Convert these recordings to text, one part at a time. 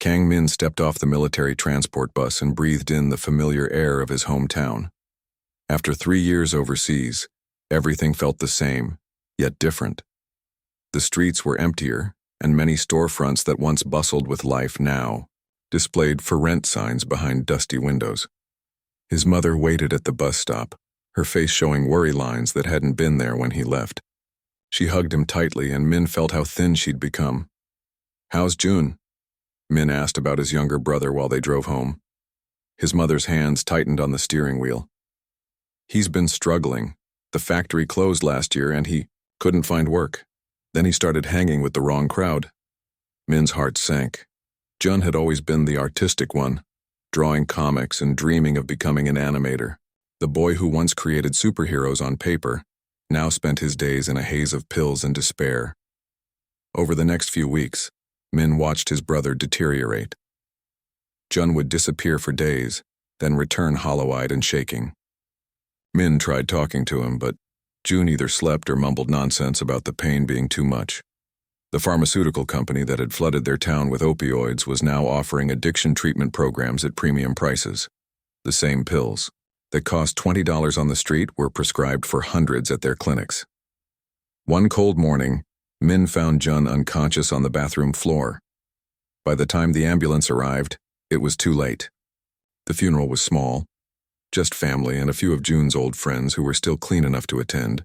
Kang Min stepped off the military transport bus and breathed in the familiar air of his hometown. After 3 years overseas, everything felt the same, yet different. The streets were emptier, and many storefronts that once bustled with life now displayed for rent signs behind dusty windows. His mother waited at the bus stop, her face showing worry lines that hadn't been there when he left. She hugged him tightly, and Min felt how thin she'd become. "How's June?" Min asked about his younger brother while they drove home. His mother's hands tightened on the steering wheel. "He's been struggling. The factory closed last year and he couldn't find work. Then he started hanging with the wrong crowd." Min's heart sank. Jun had always been the artistic one, drawing comics and dreaming of becoming an animator. The boy who once created superheroes on paper now spent his days in a haze of pills and despair. Over the next few weeks, Min watched his brother deteriorate. Jun would disappear for days, then return hollow-eyed and shaking. Min tried talking to him, but Jun either slept or mumbled nonsense about the pain being too much. The pharmaceutical company that had flooded their town with opioids was now offering addiction treatment programs at premium prices. The same pills that cost $20 on the street were prescribed for hundreds at their clinics. One cold morning, Min found Jun unconscious on the bathroom floor. By the time the ambulance arrived, it was too late. The funeral was small, just family and a few of Jun's old friends who were still clean enough to attend.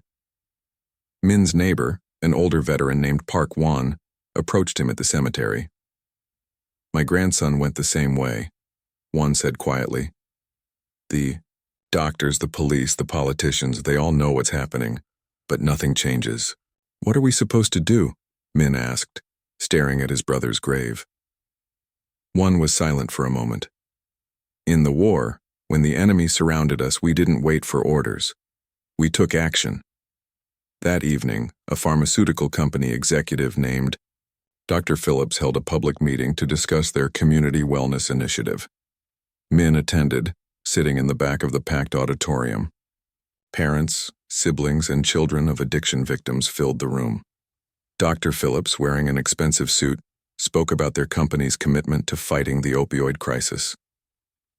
Min's neighbor, an older veteran named Park Won, approached him at the cemetery. "My grandson went the same way," Won said quietly. "The doctors, the police, the politicians, they all know what's happening, but nothing changes." "What are we supposed to do?" Min asked, staring at his brother's grave. Won was silent for a moment. "In the war, when the enemy surrounded us, we didn't wait for orders. We took action." That evening, a pharmaceutical company executive named Dr. Phillips held a public meeting to discuss their community wellness initiative. Min attended, sitting in the back of the packed auditorium. Parents, siblings, and children of addiction victims filled the room. Dr. Phillips, wearing an expensive suit, spoke about their company's commitment to fighting the opioid crisis.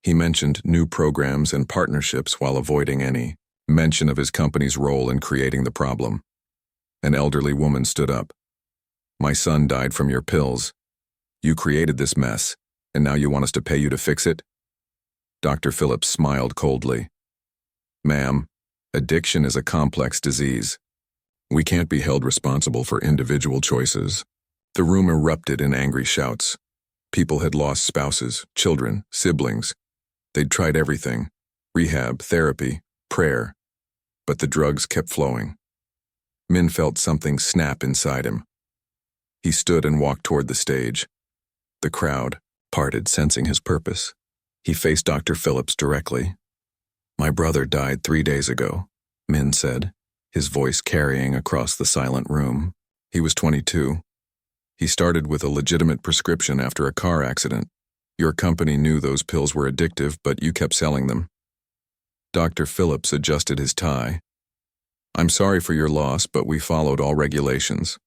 He mentioned new programs and partnerships while avoiding any mention of his company's role in creating the problem. An elderly woman stood up. "My son died from your pills. You created this mess, and now you want us to pay you to fix it?" Dr. Phillips smiled coldly. "Ma'am, addiction is a complex disease. We can't be held responsible for individual choices." The room erupted in angry shouts. People had lost spouses, children, siblings. They'd tried everything: rehab, therapy, prayer. But the drugs kept flowing. Min felt something snap inside him. He stood and walked toward the stage. The crowd parted, sensing his purpose. He faced Dr. Phillips directly. "My brother died 3 days ago," Min said, his voice carrying across the silent room. "He was 22. He started with a legitimate prescription after a car accident. Your company knew those pills were addictive, but you kept selling them." Dr. Phillips adjusted his tie. "I'm sorry for your loss, but we followed all regulations."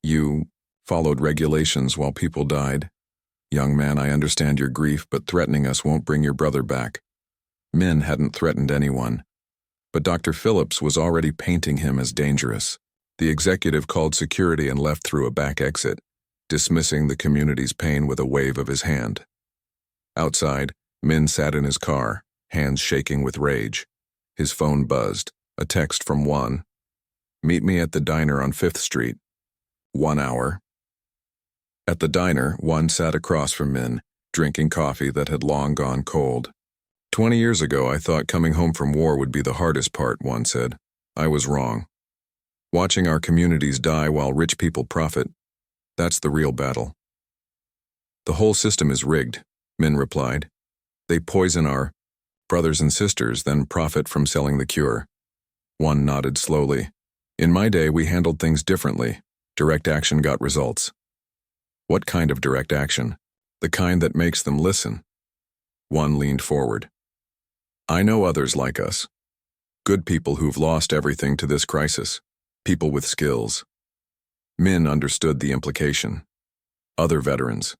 "You followed regulations while people died? Young man, I understand your grief, but threatening us won't bring your brother back." Min hadn't threatened anyone, but Dr. Phillips was already painting him as dangerous. The executive called security and left through a back exit, dismissing the community's pain with a wave of his hand. Outside, Min sat in his car, hands shaking with rage. His phone buzzed, a text from Won. "Meet me at the diner on 5th Street. 1 hour." At the diner, Won sat across from Min, drinking coffee that had long gone cold. 20 years ago, I thought coming home from war would be the hardest part," Won said. "I was wrong. Watching our communities die while rich people profit, that's the real battle." "The whole system is rigged," Min replied. "They poison our brothers and sisters, then profit from selling the cure." Won nodded slowly. "In my day, we handled things differently. Direct action got results." "What kind of direct action?" "The kind that makes them listen." Won leaned forward. "I know others like us. Good people who've lost everything to this crisis. People with skills." Min understood the implication. Other veterans.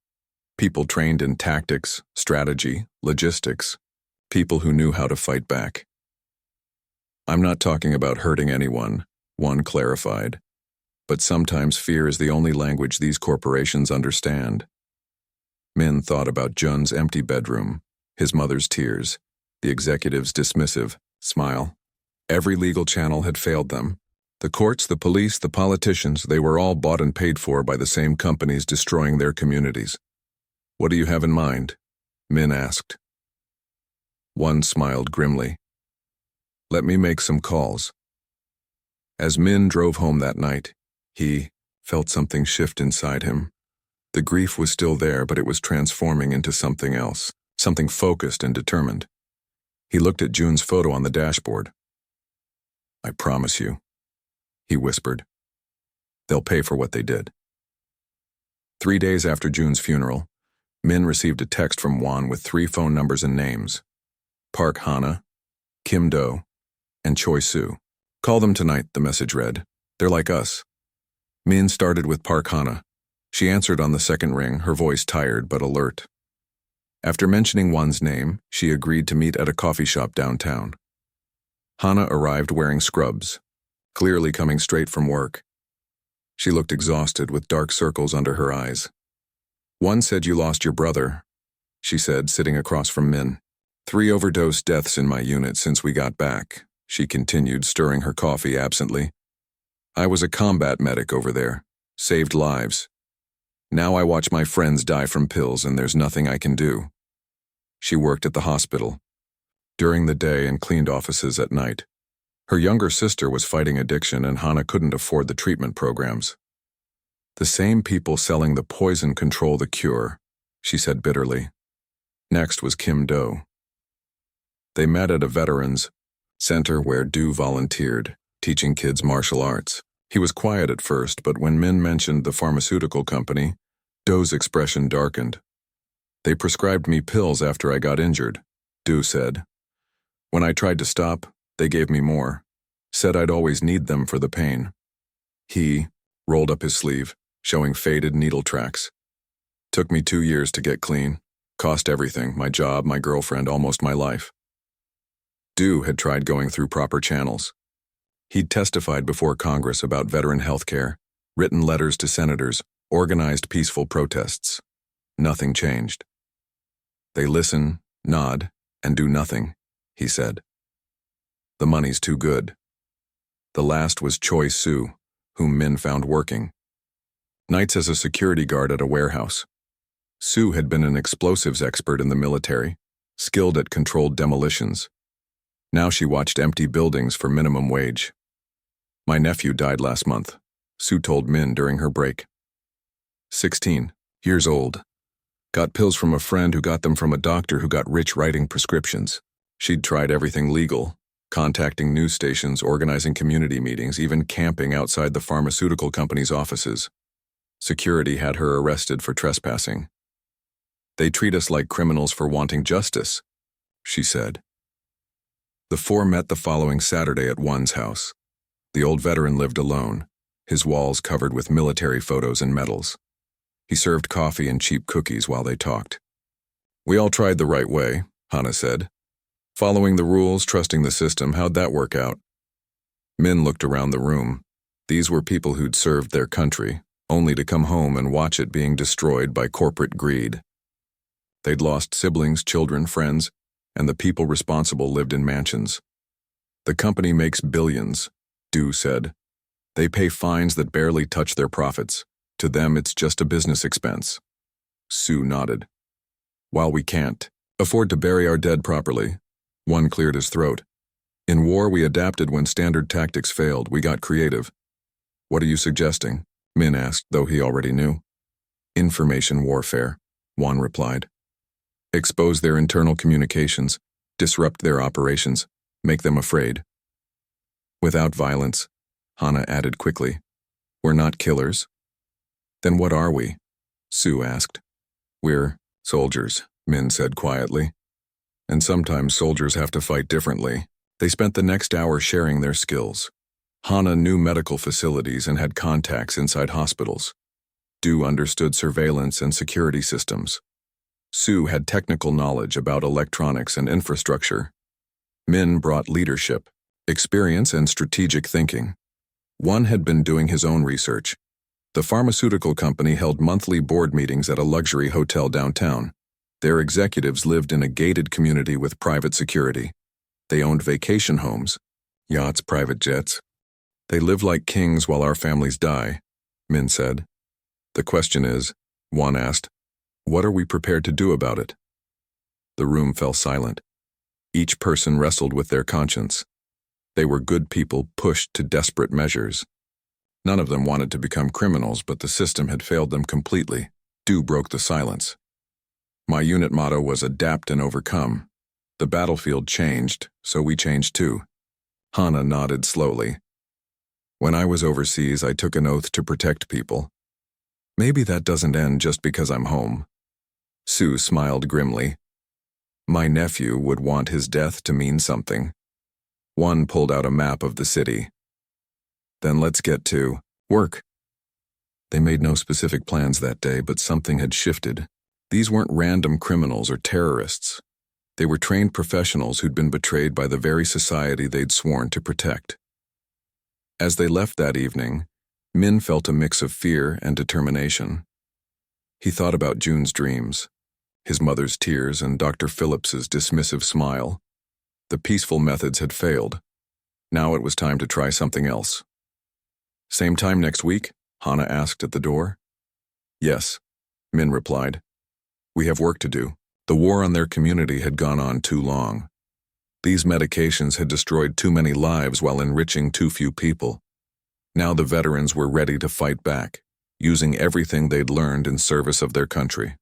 People trained in tactics, strategy, logistics, people who knew how to fight back. I'm not talking about hurting anyone, one clarified. But sometimes fear is the only language these corporations understand. Min thought about Jun's empty bedroom, his mother's tears, the executive's dismissive smile. Every legal channel had failed them. The courts, the police, the politicians, they were all bought and paid for by the same companies destroying their communities. What do you have in mind? Min asked. One smiled grimly. Let me make some calls. As Min drove home that night, he felt something shift inside him. The grief was still there, but it was transforming into something else, something focused and determined. He looked at Jun's photo on the dashboard. I promise you, he whispered. They'll pay for what they did. 3 days after Jun's funeral, Min received a text from Juan with 3 phone numbers and names. Park Hana, Kim Do, and Choi Soo. Call them tonight, the message read. They're like us. Min started with Park Hana. She answered on the second ring, her voice tired but alert. After mentioning Juan's name, she agreed to meet at a coffee shop downtown. Hana arrived wearing scrubs, clearly coming straight from work. She looked exhausted with dark circles under her eyes. One said you lost your brother, she said, sitting across from Min. 3 overdose deaths in my unit since we got back, she continued, stirring her coffee absently. I was a combat medic over there, saved lives. Now I watch my friends die from pills and there's nothing I can do. She worked at the hospital during the day and cleaned offices at night. Her younger sister was fighting addiction and Hana couldn't afford the treatment programs. The same people selling the poison control the cure, she said bitterly. Next was Kim Do. They met at a veterans center where Do volunteered, teaching kids martial arts. He was quiet at first, but when Min mentioned the pharmaceutical company, Do's expression darkened. They prescribed me pills after I got injured, Do said. When I tried to stop, they gave me more. Said I'd always need them for the pain. He rolled up his sleeve, showing faded needle tracks. Took me 2 years to get clean. Cost everything, my job, my girlfriend, almost my life. Do had tried going through proper channels. He'd testified before Congress about veteran health care, written letters to senators, organized peaceful protests. Nothing changed. They listen, nod, and do nothing, he said. The money's too good. The last was Choi Soo, whom Min found working. Nights as a security guard at a warehouse. Soo had been an explosives expert in the military, skilled at controlled demolitions. Now she watched empty buildings for minimum wage. My nephew died last month, Soo told Min during her break. 16 years old. Got pills from a friend who got them from a doctor who got rich writing prescriptions. She'd tried everything legal, contacting news stations, organizing community meetings, even camping outside the pharmaceutical company's offices. Security had her arrested for trespassing. They treat us like criminals for wanting justice, she said. The 4 met the following Saturday at One's house. The old veteran lived alone, his walls covered with military photos and medals. He served coffee and cheap cookies while they talked. We all tried the right way, Hana said. Following the rules, trusting the system, how'd that work out? Min looked around the room. These were people who'd served their country, only to come home and watch it being destroyed by corporate greed. They'd lost siblings, children, friends, and the people responsible lived in mansions. The company makes billions, Do said. They pay fines that barely touch their profits. To them, it's just a business expense. Soo nodded. While we can't afford to bury our dead properly, One cleared his throat. In war, we adapted when standard tactics failed. We got creative. What are you suggesting? Min asked, though he already knew. Information warfare, Juan replied. Expose their internal communications, disrupt their operations, make them afraid. Without violence, Hana added quickly. We're not killers. Then what are we? Soo asked. We're soldiers, Min said quietly. And sometimes soldiers have to fight differently. They spent the next hour sharing their skills. Hana knew medical facilities and had contacts inside hospitals. Do understood surveillance and security systems. Sue had technical knowledge about electronics and infrastructure. Min brought leadership, experience, and strategic thinking. One had been doing his own research. The pharmaceutical company held monthly board meetings at a luxury hotel downtown. Their executives lived in a gated community with private security. They owned vacation homes, yachts, private jets. They live like kings while our families die, Min said. The question is, Juan asked, what are we prepared to do about it? The room fell silent. Each person wrestled with their conscience. They were good people pushed to desperate measures. None of them wanted to become criminals, but the system had failed them completely. Du broke the silence. My unit motto was adapt and overcome. The battlefield changed, so we changed too. Hana nodded slowly. When I was overseas, I took an oath to protect people. Maybe that doesn't end just because I'm home. Sue smiled grimly. My nephew would want his death to mean something. One pulled out a map of the city. Then let's get to work. They made no specific plans that day, but something had shifted. These weren't random criminals or terrorists. They were trained professionals who'd been betrayed by the very society they'd sworn to protect. As they left that evening, Min felt a mix of fear and determination. He thought about June's dreams, his mother's tears, and Dr. Phillips's dismissive smile. The peaceful methods had failed. Now it was time to try something else. Same time next week? Hana asked at the door. Yes, Min replied. We have work to do. The war on their community had gone on too long. These medications had destroyed too many lives while enriching too few people. Now the veterans were ready to fight back, using everything they'd learned in service of their country.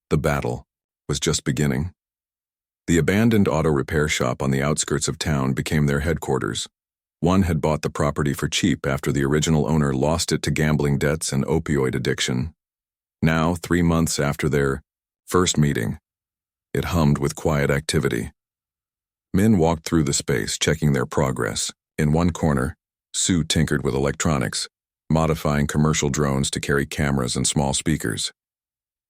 The battle was just beginning. The abandoned auto repair shop on the outskirts of town became their headquarters. One had bought the property for cheap after the original owner lost it to gambling debts and opioid addiction. Now, 3 months after their first meeting, it hummed with quiet activity. Min walked through the space, checking their progress. In one corner, Sue tinkered with electronics, modifying commercial drones to carry cameras and small speakers.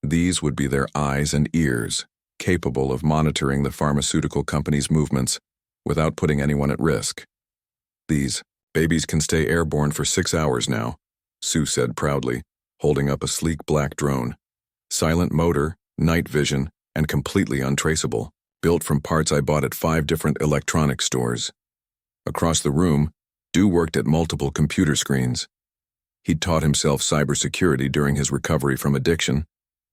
These would be their eyes and ears, capable of monitoring the pharmaceutical company's movements without putting anyone at risk. These babies can stay airborne for 6 hours now, Sue said proudly, holding up a sleek black drone. Silent motor, night vision, and completely untraceable, built from parts I bought at 5 different electronics stores. Across the room, Du worked at multiple computer screens. He'd taught himself cybersecurity during his recovery from addiction,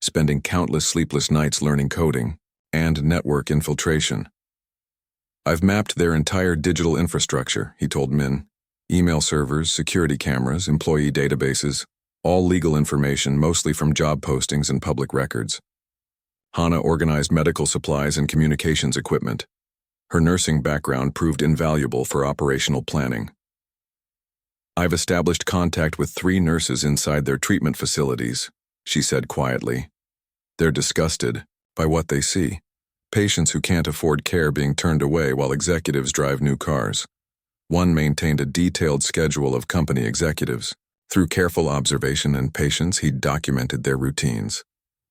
spending countless sleepless nights learning coding and network infiltration. I've mapped their entire digital infrastructure, he told Min. Email servers, security cameras, employee databases, all legal information mostly from job postings and public records. Hana organized medical supplies and communications equipment. Her nursing background proved invaluable for operational planning. I've established contact with 3 nurses inside their treatment facilities, she said quietly. They're disgusted by what they see. Patients who can't afford care being turned away while executives drive new cars. One maintained a detailed schedule of company executives. Through careful observation and patience, he documented their routines.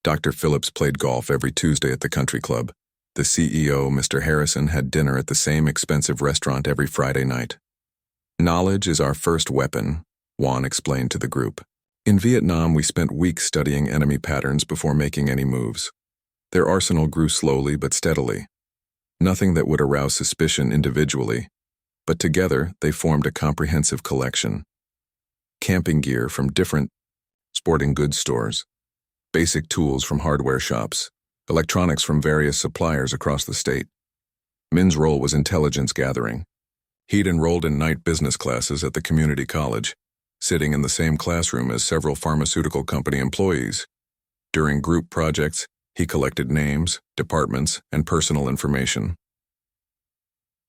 Dr. Phillips played golf every Tuesday at the country club. The CEO, Mr. Harrison, had dinner at the same expensive restaurant every Friday night. Knowledge is our first weapon, Juan explained to the group. In Vietnam, we spent weeks studying enemy patterns before making any moves. Their arsenal grew slowly but steadily. Nothing that would arouse suspicion individually, but together they formed a comprehensive collection. Camping gear from different sporting goods stores, basic tools from hardware shops, electronics from various suppliers across the state. Min's role was intelligence gathering. He'd enrolled in night business classes at the community college, sitting in the same classroom as several pharmaceutical company employees. During group projects, he collected names, departments, and personal information.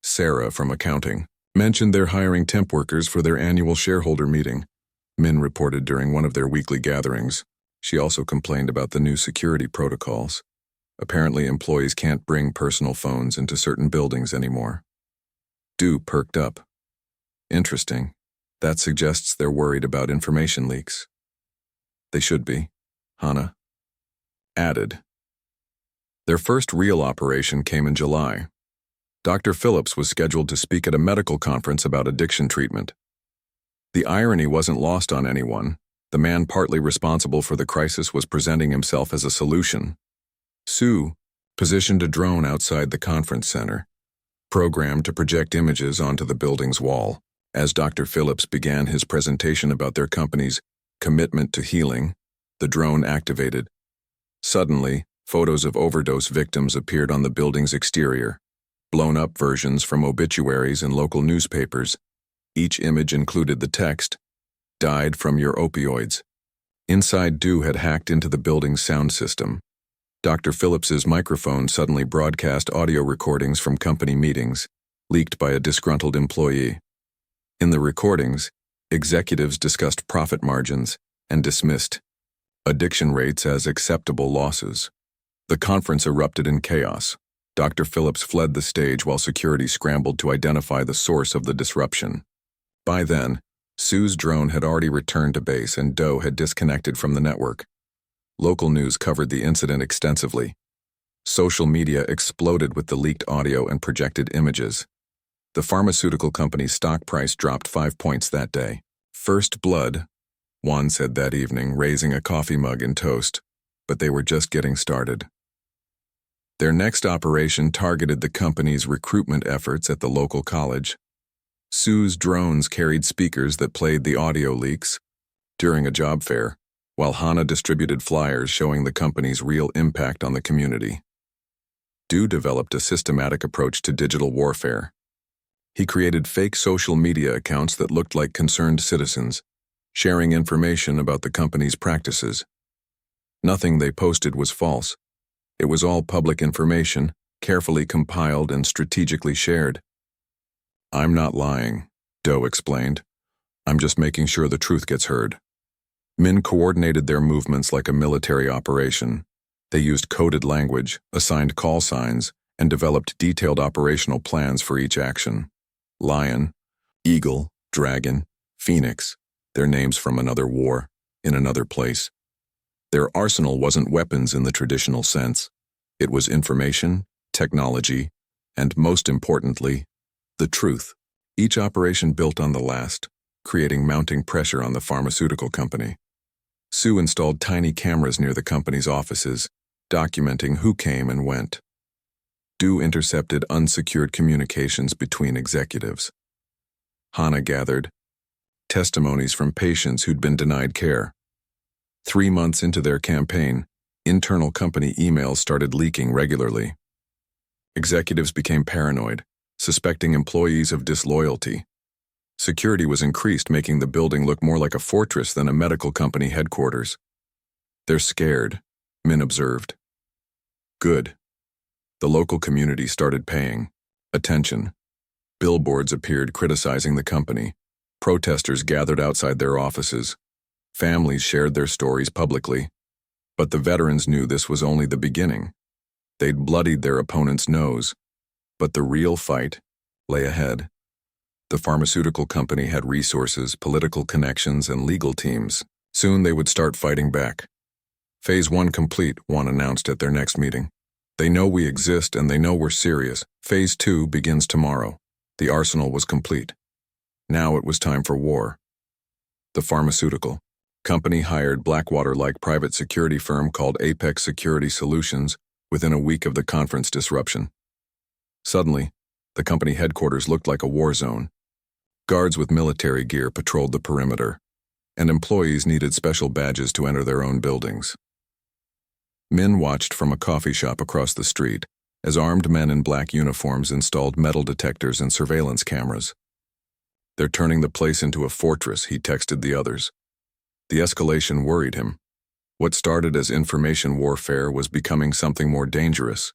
Sarah from accounting mentioned they're hiring temp workers for their annual shareholder meeting, Min reported during one of their weekly gatherings. She also complained about the new security protocols. Apparently, employees can't bring personal phones into certain buildings anymore. Du perked up. Interesting. That suggests they're worried about information leaks. They should be, Hana. added. Their first real operation came in July. Dr. Phillips was scheduled to speak at a medical conference about addiction treatment. The irony wasn't lost on anyone. The man partly responsible for the crisis was presenting himself as a solution. Sue positioned a drone outside the conference center, programmed to project images onto the building's wall. As Dr. Phillips began his presentation about their company's commitment to healing, the drone activated. Suddenly, photos of overdose victims appeared on the building's exterior, blown-up versions from obituaries and local newspapers. Each image included the text, "Died from your opioids." Inside, Dew had hacked into the building's sound system. Dr. Phillips's microphone suddenly broadcast audio recordings from company meetings, leaked by a disgruntled employee. In the recordings, executives discussed profit margins and dismissed addiction rates as acceptable losses. The conference erupted in chaos. Dr. Phillips fled the stage while security scrambled to identify the source of the disruption. By then, Sue's drone had already returned to base and Doe had disconnected from the network. Local news covered the incident extensively. Social media exploded with the leaked audio and projected images. The pharmaceutical company's stock price dropped 5 points that day. "First blood," Juan said that evening, raising a coffee mug and toast, but they were just getting started. Their next operation targeted the company's recruitment efforts at the local college. Sue's drones carried speakers that played the audio leaks during a job fair, while Hana distributed flyers showing the company's real impact on the community. Dew developed a systematic approach to digital warfare. He created fake social media accounts that looked like concerned citizens, sharing information about the company's practices. Nothing they posted was false. It was all public information, carefully compiled and strategically shared. "I'm not lying," Doe explained. "I'm just making sure the truth gets heard." Min coordinated their movements like a military operation. They used coded language, assigned call signs, and developed detailed operational plans for each action. Lion, Eagle, Dragon, Phoenix, their names from another war, in another place. Their arsenal wasn't weapons in the traditional sense. It was information, technology, and most importantly, the truth. Each operation built on the last, creating mounting pressure on the pharmaceutical company. Sue installed tiny cameras near the company's offices, documenting who came and went. Dew intercepted unsecured communications between executives. Hana gathered testimonies from patients who'd been denied care. 3 months into their campaign, internal company emails started leaking regularly. Executives became paranoid, suspecting employees of disloyalty. Security was increased, making the building look more like a fortress than a medical company headquarters. "They're scared," Min observed. "Good." The local community started paying attention. Billboards appeared criticizing the company. Protesters gathered outside their offices. Families shared their stories publicly. But the veterans knew this was only the beginning. They'd bloodied their opponent's nose. But the real fight lay ahead. The pharmaceutical company had resources, political connections, and legal teams. Soon they would start fighting back. "Phase 1 complete," Juan announced at their next meeting. "They know we exist and they know we're serious. Phase 2 begins tomorrow." The arsenal was complete. Now it was time for war. The pharmaceutical company hired Blackwater-like private security firm called Apex Security Solutions within a week of the conference disruption. Suddenly, the company headquarters looked like a war zone. Guards with military gear patrolled the perimeter, and employees needed special badges to enter their own buildings. Min watched from a coffee shop across the street as armed men in black uniforms installed metal detectors and surveillance cameras. "They're turning the place into a fortress," he texted the others. The escalation worried him. What started as information warfare was becoming something more dangerous.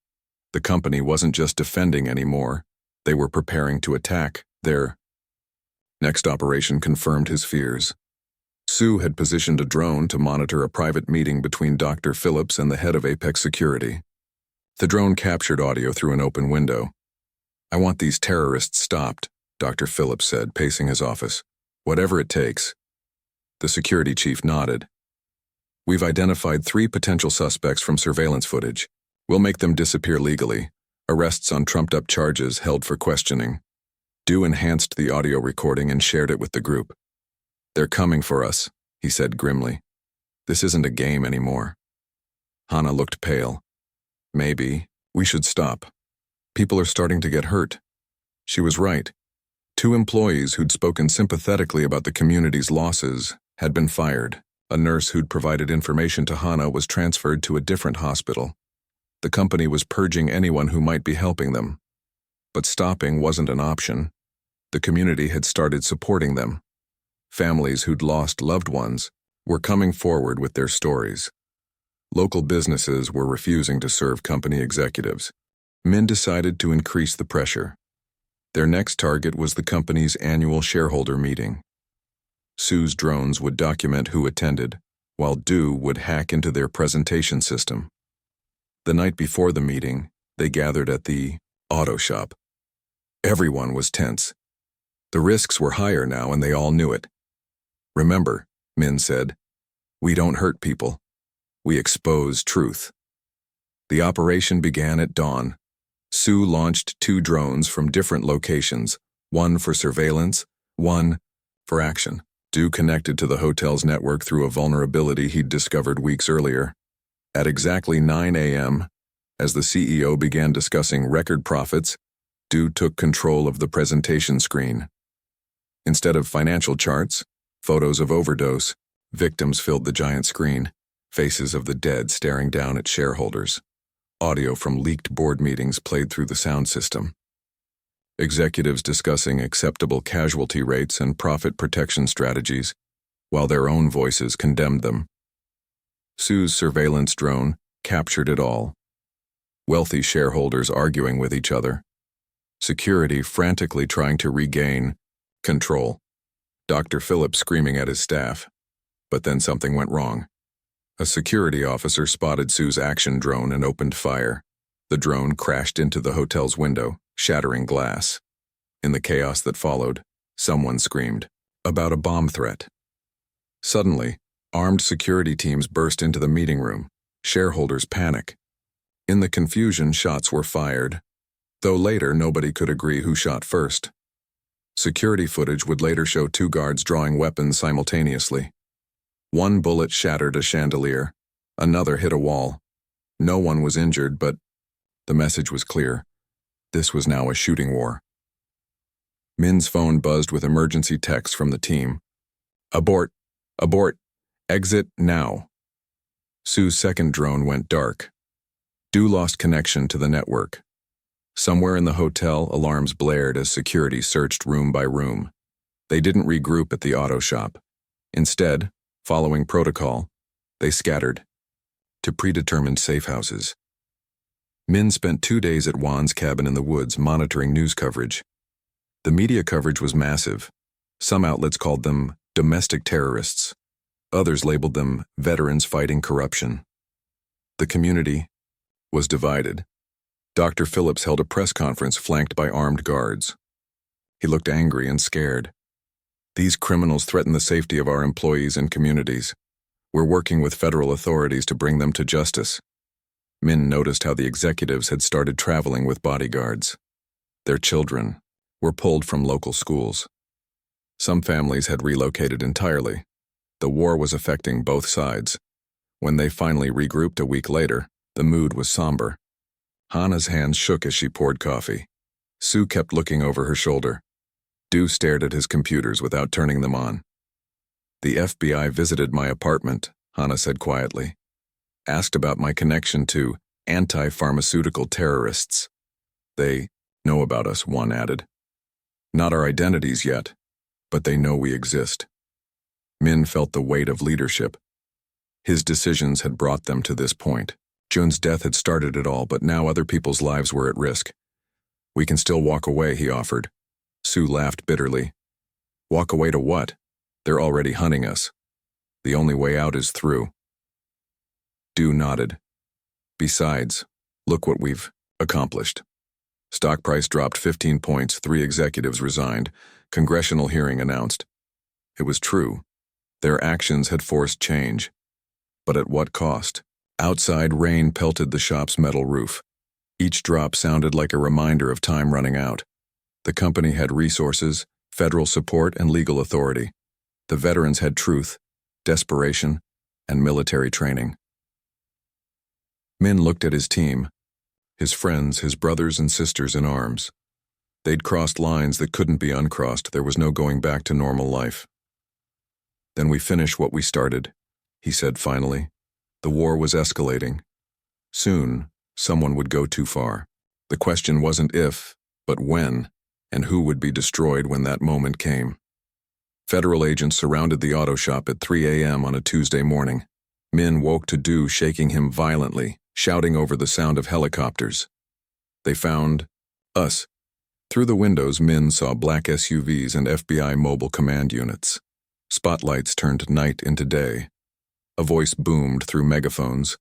The company wasn't just defending anymore. They were preparing to attack. Their next operation confirmed his fears. Sue had positioned a drone to monitor a private meeting between Dr. Phillips and the head of Apex Security. The drone captured audio through an open window. "I want these terrorists stopped," Dr. Phillips said, pacing his office. "Whatever it takes." The security chief nodded. We've identified 3 potential suspects from surveillance footage. We'll make them disappear legally. Arrests on trumped-up charges held for questioning. Du enhanced the audio recording and shared it with the group. They're coming for us, he said grimly. This isn't a game anymore. Hana looked pale. Maybe we should stop. People are starting to get hurt. She was right. 2 employees who'd spoken sympathetically about the community's losses had been fired. A nurse who'd provided information to Hana was transferred to a different hospital. The company was purging anyone who might be helping them. But stopping wasn't an option. The community had started supporting them. Families who'd lost loved ones were coming forward with their stories. Local businesses were refusing to serve company executives. Min decided to increase the pressure. Their next target was the company's annual shareholder meeting. Sue's drones would document who attended, while Du would hack into their presentation system. The night before the meeting, they gathered at the auto shop. Everyone was tense. The risks were higher now and they all knew it. Remember, Min said, we don't hurt people. We expose truth. The operation began at dawn. Sue launched 2 drones from different locations, one for surveillance, one for action. Du connected to the hotel's network through a vulnerability he'd discovered weeks earlier. At exactly 9 a.m., as the CEO began discussing record profits, Du took control of the presentation screen. Instead of financial charts, photos of overdose, victims filled the giant screen, faces of the dead staring down at shareholders. Audio from leaked board meetings played through the sound system. Executives discussing acceptable casualty rates and profit protection strategies, while their own voices condemned them. Sue's surveillance drone captured it all. Wealthy shareholders arguing with each other. Security frantically trying to regain control. Dr. Phillips screaming at his staff. But then something went wrong. A security officer spotted Sue's action drone and opened fire. The drone crashed into the hotel's window, shattering glass. In the chaos that followed, someone screamed about a bomb threat. Suddenly, armed security teams burst into the meeting room. Shareholders panic. In the confusion, shots were fired, though later nobody could agree who shot first. Security footage would later show 2 guards drawing weapons simultaneously. One bullet shattered a chandelier, another hit a wall. No one was injured, but the message was clear. This was now a shooting war. Min's phone buzzed with emergency texts from the team. Abort! Abort! Exit now! Sue's second drone went dark. Du lost connection to the network. Somewhere in the hotel, alarms blared as security searched room by room. They didn't regroup at the auto shop. Instead, following protocol, they scattered to predetermined safe houses. Min spent 2 days at Juan's cabin in the woods monitoring news coverage. The media coverage was massive. Some outlets called them domestic terrorists. Others labeled them veterans fighting corruption. The community was divided. Dr. Phillips held a press conference flanked by armed guards. He looked angry and scared. These criminals threaten the safety of our employees and communities. We're working with federal authorities to bring them to justice. Min noticed how the executives had started traveling with bodyguards. Their children were pulled from local schools. Some families had relocated entirely. The war was affecting both sides. When they finally regrouped a week later, the mood was somber. Hana's hands shook as she poured coffee. Sue kept looking over her shoulder. Du stared at his computers without turning them on. The FBI visited my apartment, Hana said quietly. Asked about my connection to anti-pharmaceutical terrorists. They know about us, one added. Not our identities yet, but they know we exist. Min felt the weight of leadership. His decisions had brought them to this point. Jun's death had started it all, but now other people's lives were at risk. We can still walk away, he offered. Sue laughed bitterly. Walk away to what? They're already hunting us. The only way out is through. Du nodded. Besides, look what we've accomplished. Stock price dropped 15 points, 3 executives resigned. Congressional hearing announced. It was true. Their actions had forced change. But at what cost? Outside, rain pelted the shop's metal roof. Each drop sounded like a reminder of time running out. The company had resources, federal support, and legal authority. The veterans had truth, desperation, and military training. Min looked at his team, his friends, his brothers and sisters in arms. They'd crossed lines that couldn't be uncrossed. There was no going back to normal life. Then we finish what we started, he said finally. The war was escalating. Soon, someone would go too far. The question wasn't if, but when, and who would be destroyed when that moment came. Federal agents surrounded the auto shop at 3 a.m. on a Tuesday morning. Min woke to Do shaking him violently, shouting over the sound of helicopters. They found us. Through the windows, Min saw black SUVs and FBI mobile command units. Spotlights turned night into day. A voice boomed through megaphones.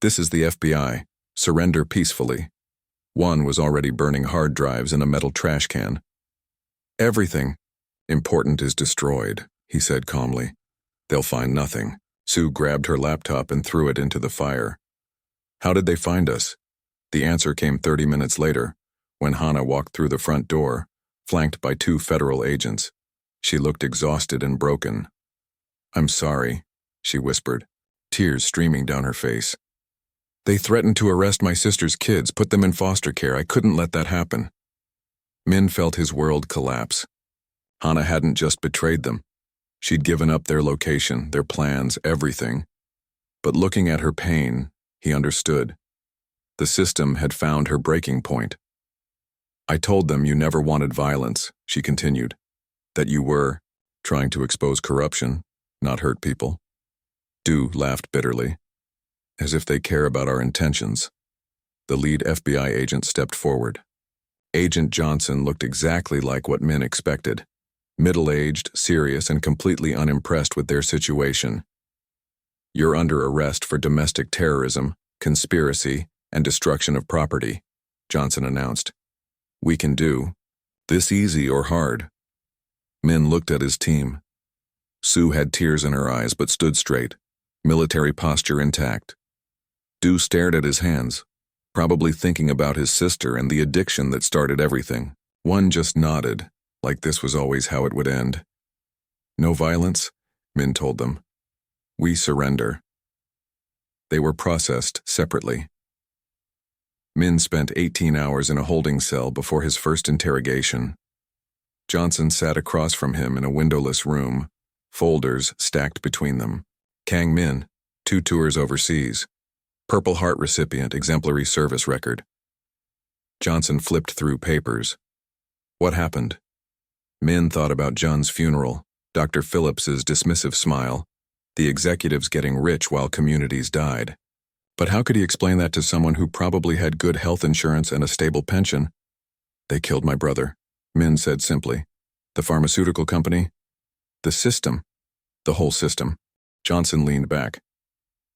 "This is the FBI. Surrender peacefully." One was already burning hard drives in a metal trash can. "Everything important is destroyed," he said calmly. "They'll find nothing." Sue grabbed her laptop and threw it into the fire. "How did they find us?" The answer came 30 minutes later, when Hannah walked through the front door, flanked by 2 federal agents. She looked exhausted and broken. "I'm sorry," she whispered, tears streaming down her face. "They threatened to arrest my sister's kids, put them in foster care. I couldn't let that happen." Min felt his world collapse. Hannah hadn't just betrayed them. She'd given up their location, their plans, everything. But looking at her pain, he understood. The system had found her breaking point. "I told them you never wanted violence," she continued. "That you were trying to expose corruption, not hurt people." Do laughed bitterly, as if they care about our intentions. The lead FBI agent stepped forward. Agent Johnson looked exactly like what Min expected. Middle-aged, serious, and completely unimpressed with their situation. "You're under arrest for domestic terrorism, conspiracy, and destruction of property," Johnson announced. "We can do this easy or hard." Min looked at his team. Sue had tears in her eyes but stood straight, military posture intact. Do stared at his hands, probably thinking about his sister and the addiction that started everything. One just nodded, like this was always how it would end. "No violence," Min told them. "We surrender." They were processed separately. Min spent 18 hours in a holding cell before his first interrogation. Johnson sat across from him in a windowless room, folders stacked between them. Kang Min, 2 tours overseas. Purple Heart recipient, exemplary service record. Johnson flipped through papers. What happened? Min thought about John's funeral, Dr. Phillips's dismissive smile, the executives getting rich while communities died. But how could he explain that to someone who probably had good health insurance and a stable pension? "They killed my brother," Min said simply. "The pharmaceutical company? The system. The whole system." Johnson leaned back.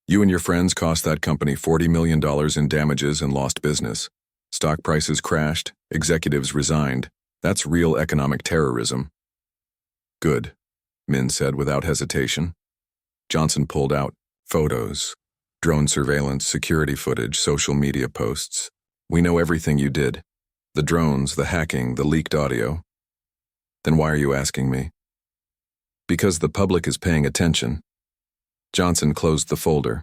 "You and your friends cost that company $40 million in damages and lost business. Stock prices crashed, executives resigned. That's real economic terrorism." "Good," Min said without hesitation. Johnson pulled out photos, drone surveillance, security footage, social media posts. "We know everything you did. The drones, the hacking, the leaked audio." "Then why are you asking me?" "Because the public is paying attention." Johnson closed the folder.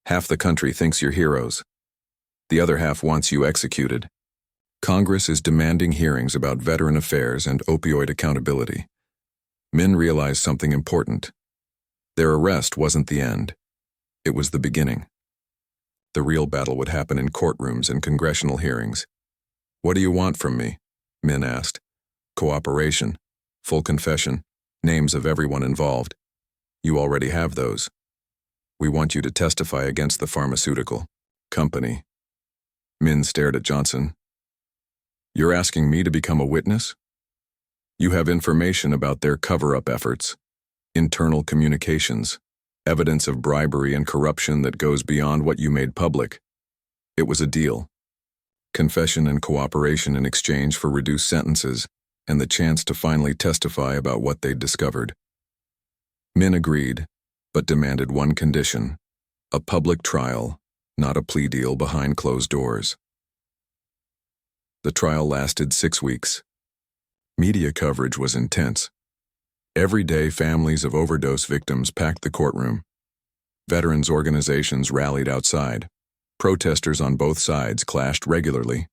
"Half the country thinks you're heroes. The other half wants you executed. Congress is demanding hearings about veteran affairs and opioid accountability." Min realized something important. Their arrest wasn't the end. It was the beginning. The real battle would happen in courtrooms and congressional hearings. "What do you want from me?" Min asked. "Cooperation, full confession, names of everyone involved. You already have those. We want you to testify against the pharmaceutical company." Min stared at Johnson. "You're asking me to become a witness? You have information about their cover-up efforts, internal communications, evidence of bribery and corruption that goes beyond what you made public. It was a deal. Confession and cooperation in exchange for reduced sentences and the chance to finally testify about what they'd discovered." Min agreed, but demanded one condition: a public trial, not a plea deal behind closed doors. The trial lasted 6 weeks. Media coverage was intense. Every day, families of overdose victims packed the courtroom. Veterans organizations rallied outside. Protesters on both sides clashed regularly.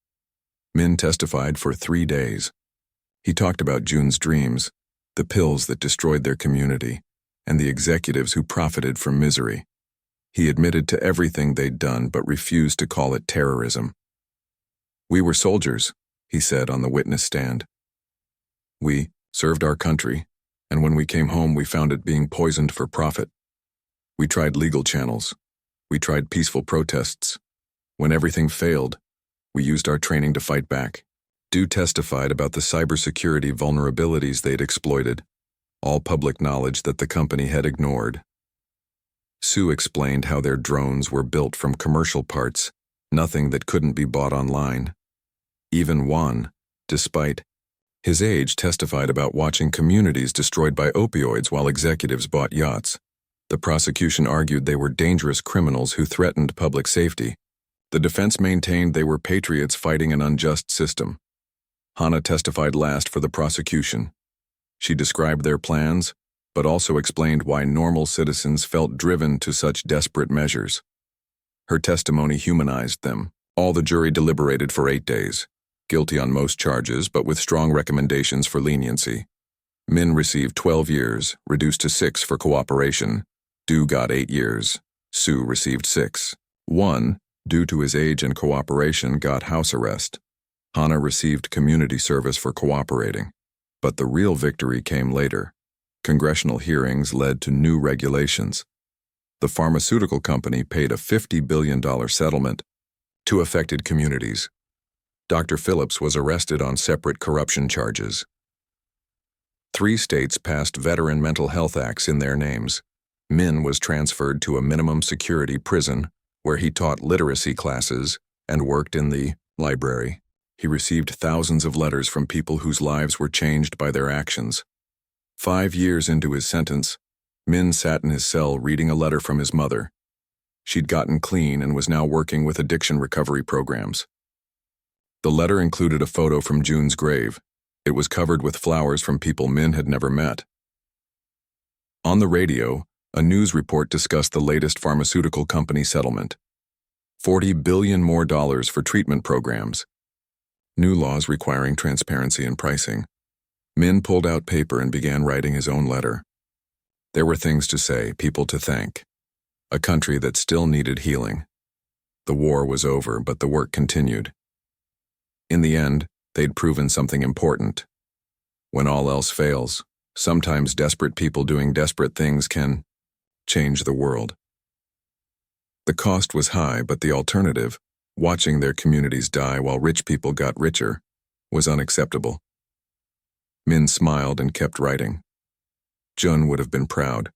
Min testified for 3 days. He talked about June's dreams, the pills that destroyed their community, and the executives who profited from misery. He admitted to everything they'd done but refused to call it terrorism. "We were soldiers," he said on the witness stand. "We served our country, and when we came home we found it being poisoned for profit. We tried legal channels. We tried peaceful protests. When everything failed, we used our training to fight back." Du testified about the cybersecurity vulnerabilities they'd exploited, all public knowledge that the company had ignored. Sue explained how their drones were built from commercial parts, nothing that couldn't be bought online. Even Juan, despite his age, testified about watching communities destroyed by opioids while executives bought yachts. The prosecution argued they were dangerous criminals who threatened public safety. The defense maintained they were patriots fighting an unjust system. Hannah testified last for the prosecution. She described their plans, but also explained why normal citizens felt driven to such desperate measures. Her testimony humanized them. All the jury deliberated for 8 days, guilty on most charges but with strong recommendations for leniency. Min received 12 years, reduced to 6 for cooperation. Du got 8 years. Sue received 6. One, due to his age and cooperation, got house arrest. Hannah received community service for cooperating. But the real victory came later. Congressional hearings led to new regulations. The pharmaceutical company paid a $50 billion settlement to affected communities. Dr. Phillips was arrested on separate corruption charges. 3 states passed veteran mental health acts in their names. Min was transferred to a minimum security prison where he taught literacy classes and worked in the library. He received thousands of letters from people whose lives were changed by their actions. 5 years into his sentence, Min sat in his cell reading a letter from his mother. She'd gotten clean and was now working with addiction recovery programs. The letter included a photo from June's grave. It was covered with flowers from people Min had never met. On the radio, a news report discussed the latest pharmaceutical company settlement. $40 billion more for treatment programs. New laws requiring transparency in pricing. Min pulled out paper and began writing his own letter. There were things to say, people to thank. A country that still needed healing. The war was over, but the work continued. In the end, they'd proven something important. When all else fails, sometimes desperate people doing desperate things can change the world. The cost was high, but the alternative, watching their communities die while rich people got richer, was unacceptable. Min smiled and kept writing. Jun would have been proud.